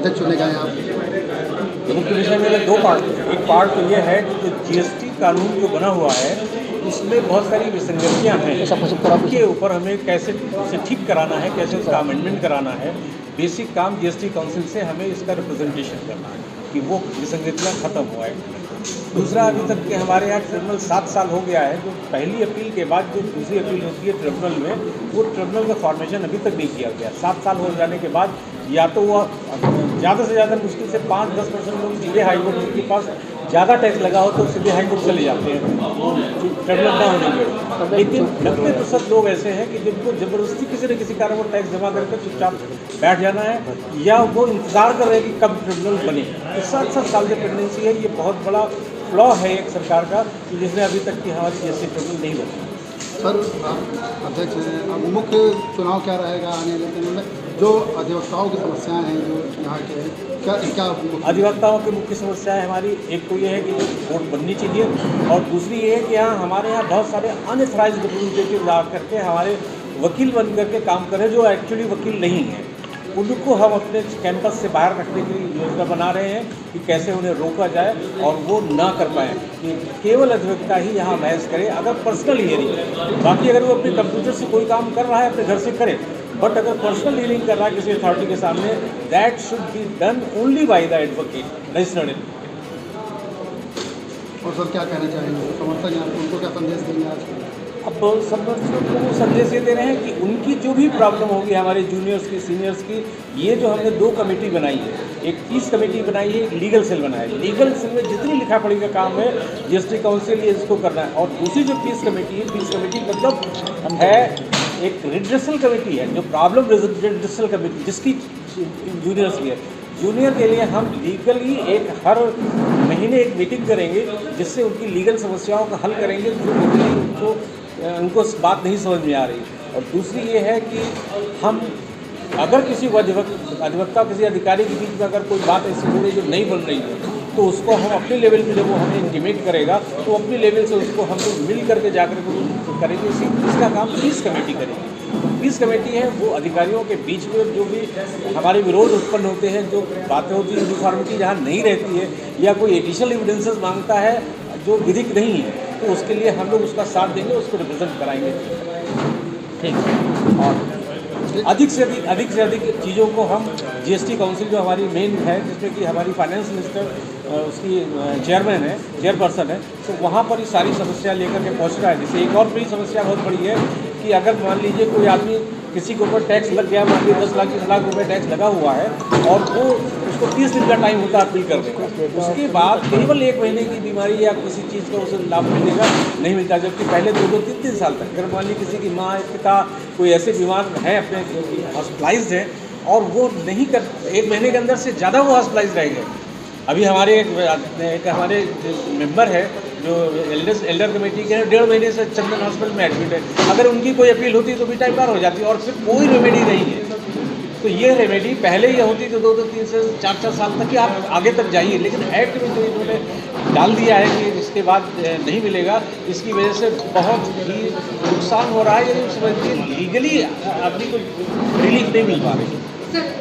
अध्यक्ष चुने गए आप? मुख्य विषय में दो पार्ट। एक पार्ट तो ये है कि जो जीएसटी कानून जो बना हुआ है उसमें बहुत सारी विसंगतियाँ हैं, उसके ऊपर हमें कैसे उसे ठीक कराना है, कैसे उसका अमेंडमेंट कराना है। बेसिक काम जीएसटी काउंसिल से हमें इसका रिप्रेजेंटेशन करना है कि वो विसंगतियाँ खत्म हुआ है। दूसरा, अभी तक के हमारे यहाँ ट्रिब्यूनल 7 साल हो गया है। जो पहली अपील के बाद जो दूसरी अपील होती है ट्रिब्यूनल में, वो ट्रिब्यूनल का फॉर्मेशन अभी तक नहीं किया गया। 7 साल हो जाने के बाद या तो वो ज़्यादा से ज़्यादा मुश्किल से 5-10% लोग सीधे हाईकोर्ट के पास ज़्यादा टैक्स लगा हो तो सीधे हाईकोर्ट चले जाते हैं ट्रिब्यूनल ना होने के। लेकिन 90% लोग ऐसे हैं कि जिनको ज़बरदस्ती किसी न किसी कारण पर टैक्स जमा करके चुपचाप बैठ जाना है, या वो इंतज़ार कर रहे हैं कि कब ट्रिब्यूनल बने। तो 7 साल की प्रेगनेंसी है, ये बहुत बड़ा फ्लॉ है एक सरकार का, जिसने अभी तक की हमारी जीएसटी ट्रिब्यूनल नहीं बनी। सर, आप अध्यक्ष हैं, अब मुख्य चुनाव क्या रहेगा आने वाले दिनों में? जो अधिवक्ताओं की समस्याएं हैं जो यहाँ के, क्या अधिवक्ताओं की मुख्य समस्याएं हमारी, एक तो ये है कि जो कोर्ट बननी चाहिए, और दूसरी ये है कि यहाँ हमारे यहाँ बहुत सारे अनऑथराइज्ड रिप्रेजेंटेटिव ला करके हमारे वकील बन करके काम करें जो एक्चुअली वकील नहीं हैं। उनको हम अपने कैंपस से बाहर रखने की योजना बना रहे हैं कि कैसे उन्हें रोका जाए और वो ना कर पाएँ, कि केवल अधिवक्ता ही यहाँ बहस करे अगर पर्सनल हियरिंग। बाकी अगर वो अपने कंप्यूटर से कोई काम कर रहा है अपने घर से करे, बट अगर पर्सनल हियरिंग कर रहा है किसी अथॉरिटी के सामने, that should be done only by the advocate, registered advocate. और सर, क्या कहना चाहेंगे समर्थक हैं, उनको क्या संदेश देंगे आज? अब समर्थकों को संदेश ये दे रहे हैं कि उनकी जो भी प्रॉब्लम होगी, हमारे जूनियर्स की, सीनियर्स की, ये जो हमने 2 कमेटी बनाई है, एक पीस कमेटी बनाई है, एक लीगल सेल बनाया है। लीगल सेल में जितनी लिखा पढ़ी का काम है जीएसटी काउंसिल ये इसको करना है, और दूसरी जो पीस कमेटी है, पीस कमेटी मतलब है एक रिड्रेसल कमेटी है, जो प्रॉब्लम रिड्रेसल कमेटी जिसकी जूनियर्स की है। जूनियर के लिए हम लीगली हर महीने एक मीटिंग करेंगे, जिससे उनकी लीगल समस्याओं का हल करेंगे जो उनको बात नहीं समझ में आ रही। और दूसरी ये है कि हम अगर किसी को अधिवक्ता किसी अधिकारी के बीच में अगर कोई बात ऐसी हो रही जो नहीं बन रही है, तो उसको हम अपने लेवल पे जब वो हमें इंटीमेट करेगा तो अपने लेवल से उसको हम लोग मिल करके जाकर करेंगे। इसका काम पीस कमेटी करेगी। पीस कमेटी है वो अधिकारियों के बीच में जो भी हमारे विरोध उत्पन्न होते हैं, जो बातें होती हैं, यूनिफॉर्मिटी जहाँ नहीं रहती है, या कोई एडिशनल एविडेंसेस मांगता है जो विधिक नहीं है, तो उसके लिए हम लोग उसका साथ देंगे, उसको रिप्रेजेंट कराएंगे। ठीक। और अधिक से अधिक चीज़ों को हम जीएसटी काउंसिल जो हमारी मेन है, जिसमें कि हमारी फाइनेंस मिनिस्टर उसकी चेयरपर्सन है, तो वहाँ पर ही सारी समस्या लेकर के पहुँच रहा है। जैसे एक और बड़ी समस्या बहुत बड़ी है कि अगर मान लीजिए कोई आदमी किसी के ऊपर टैक्स लग गया, मान लीजिए 10 लाख रुपए टैक्स लगा हुआ है, और वो उसको 30 दिन का टाइम होता है अपील करने का, उसके बाद केवल 1 महीने की बीमारी या किसी चीज़ का उसे लाभ मिलेगा नहीं मिलता, जबकि पहले 2-3 साल तक। अगर मान लीजिए किसी की माँ, पिता कोई ऐसे बीमार हैं, अपने हॉस्पिटलाइज्ड हैं, और वो नहीं कर 1 महीने के अंदर से ज़्यादा वो हॉस्पिटलाइज रहेंगे। अभी हमारे एक हमारे मेंबर है जो एल्डर कमेटी के हैं, 1.5 महीने से चंदन हॉस्पिटल में एडमिट है। अगर उनकी कोई अपील होती तो भी टाइम पार हो जाती, और फिर कोई रेमेडी नहीं है। तो ये रेमेडी पहले ही होती तो 2-3 से 4 साल तक ही आप आगे तक जाइए, लेकिन एक्ट में जो इन्होंने डाल दिया है कि इसके बाद नहीं मिलेगा, इसकी वजह से बहुत ही नुकसान हो रहा है। ये समझिए लीगली आदमी को रिलीफ नहीं मिल पा रही है।